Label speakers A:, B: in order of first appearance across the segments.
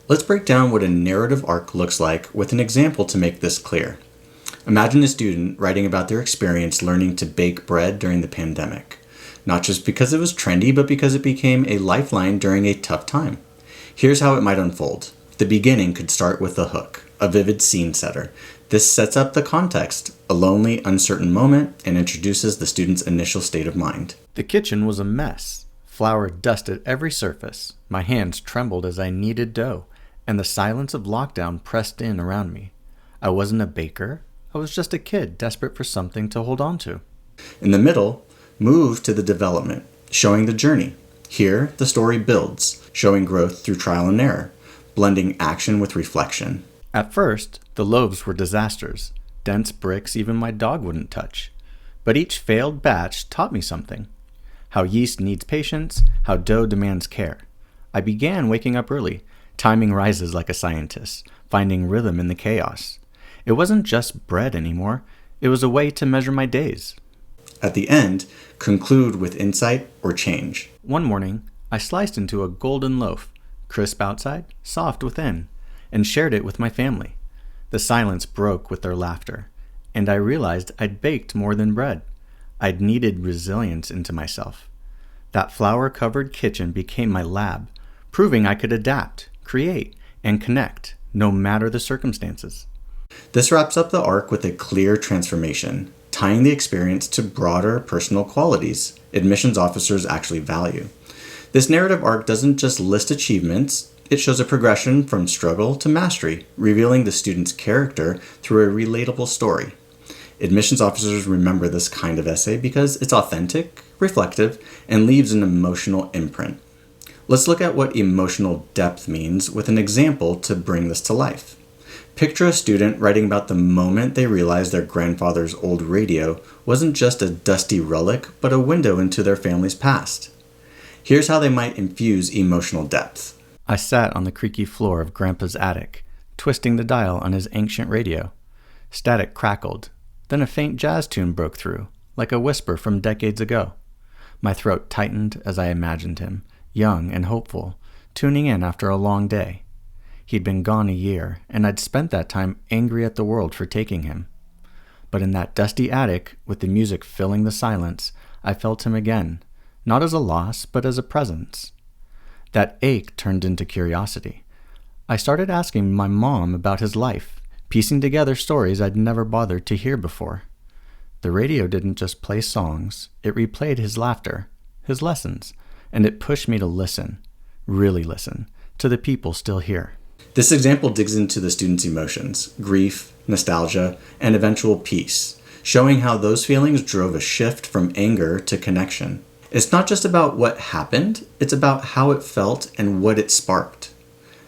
A: Let's break down what a narrative arc looks like with an example to make this clear. Imagine a student writing about their experience learning to bake bread during the pandemic, not just because it was trendy, but because it became a lifeline during a tough time. Here's how it might unfold. The beginning could start with a hook, a vivid scene setter. This sets up the context, a lonely, uncertain moment, and introduces the student's initial state of mind.
B: The kitchen was a mess. Flour dusted every surface. My hands trembled as I kneaded dough, and the silence of lockdown pressed in around me. I wasn't a baker. I was just a kid desperate for something to hold on to.
A: In the middle, move to the development, showing the journey. Here, the story builds, showing growth through trial and error, blending action with reflection.
B: At first, the loaves were disasters, dense bricks even my dog wouldn't touch. But each failed batch taught me something. How yeast needs patience, how dough demands care. I began waking up early, timing rises like a scientist, finding rhythm in the chaos. It wasn't just bread anymore, it was a way to measure my days.
A: At the end, conclude with insight or change.
B: One morning, I sliced into a golden loaf, crisp outside, soft within, and shared it with my family. The silence broke with their laughter, and I realized I'd baked more than bread. I'd kneaded resilience into myself. That flour-covered kitchen became my lab, proving I could adapt, create, and connect, no matter the circumstances.
A: This wraps up the arc with a clear transformation, tying the experience to broader personal qualities admissions officers actually value. This narrative arc doesn't just list achievements, it shows a progression from struggle to mastery, revealing the student's character through a relatable story. Admissions officers remember this kind of essay because it's authentic, reflective, and leaves an emotional imprint. Let's look at what emotional depth means with an example to bring this to life. Picture a student writing about the moment they realized their grandfather's old radio wasn't just a dusty relic, but a window into their family's past. Here's how they might infuse emotional depth.
B: I sat on the creaky floor of Grandpa's attic, twisting the dial on his ancient radio. Static crackled, then a faint jazz tune broke through, like a whisper from decades ago. My throat tightened as I imagined him, young and hopeful, tuning in after a long day. He'd been gone a year, and I'd spent that time angry at the world for taking him. But in that dusty attic, with the music filling the silence, I felt him again, not as a loss, but as a presence. That ache turned into curiosity. I started asking my mom about his life, piecing together stories I'd never bothered to hear before. The radio didn't just play songs, it replayed his laughter, his lessons, and it pushed me to listen, really listen, to the people still here.
A: This example digs into the student's emotions, grief, nostalgia, and eventual peace, showing how those feelings drove a shift from anger to connection. It's not just about what happened, it's about how it felt and what it sparked.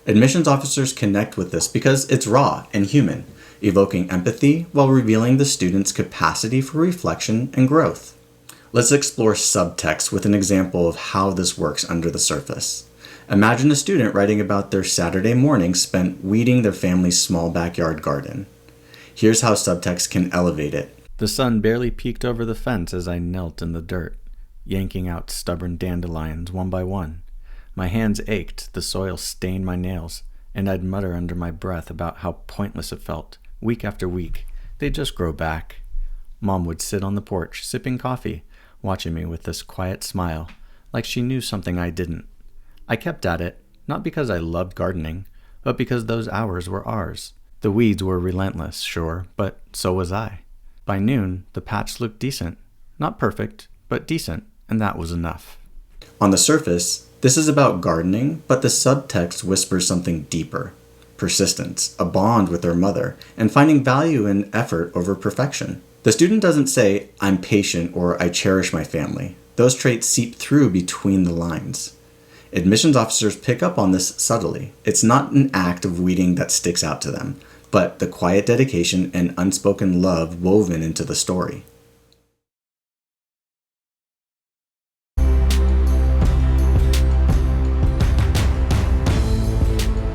A: Admissions officers connect with this because it's raw and human, evoking empathy while revealing the student's capacity for reflection and growth. Let's explore subtext with an example of how this works under the surface. Imagine a student writing about their Saturday morning spent weeding their family's small backyard garden. Here's how subtext can elevate it.
B: The sun barely peeked over the fence as I knelt in the dirt, yanking out stubborn dandelions one by one. My hands ached, the soil stained my nails, and I'd mutter under my breath about how pointless it felt. Week after week, they'd just grow back. Mom would sit on the porch, sipping coffee, watching me with this quiet smile, like she knew something I didn't. I kept at it, not because I loved gardening, but because those hours were ours. The weeds were relentless, sure, but so was I. By noon, the patch looked decent. Not perfect, but decent, and that was enough.
A: On the surface, this is about gardening, but the subtext whispers something deeper. Persistence, a bond with their mother, and finding value in effort over perfection. The student doesn't say, "I'm patient" or "I cherish my family." Those traits seep through between the lines. Admissions officers pick up on this subtly. It's not an act of weeding that sticks out to them, but the quiet dedication and unspoken love woven into the story.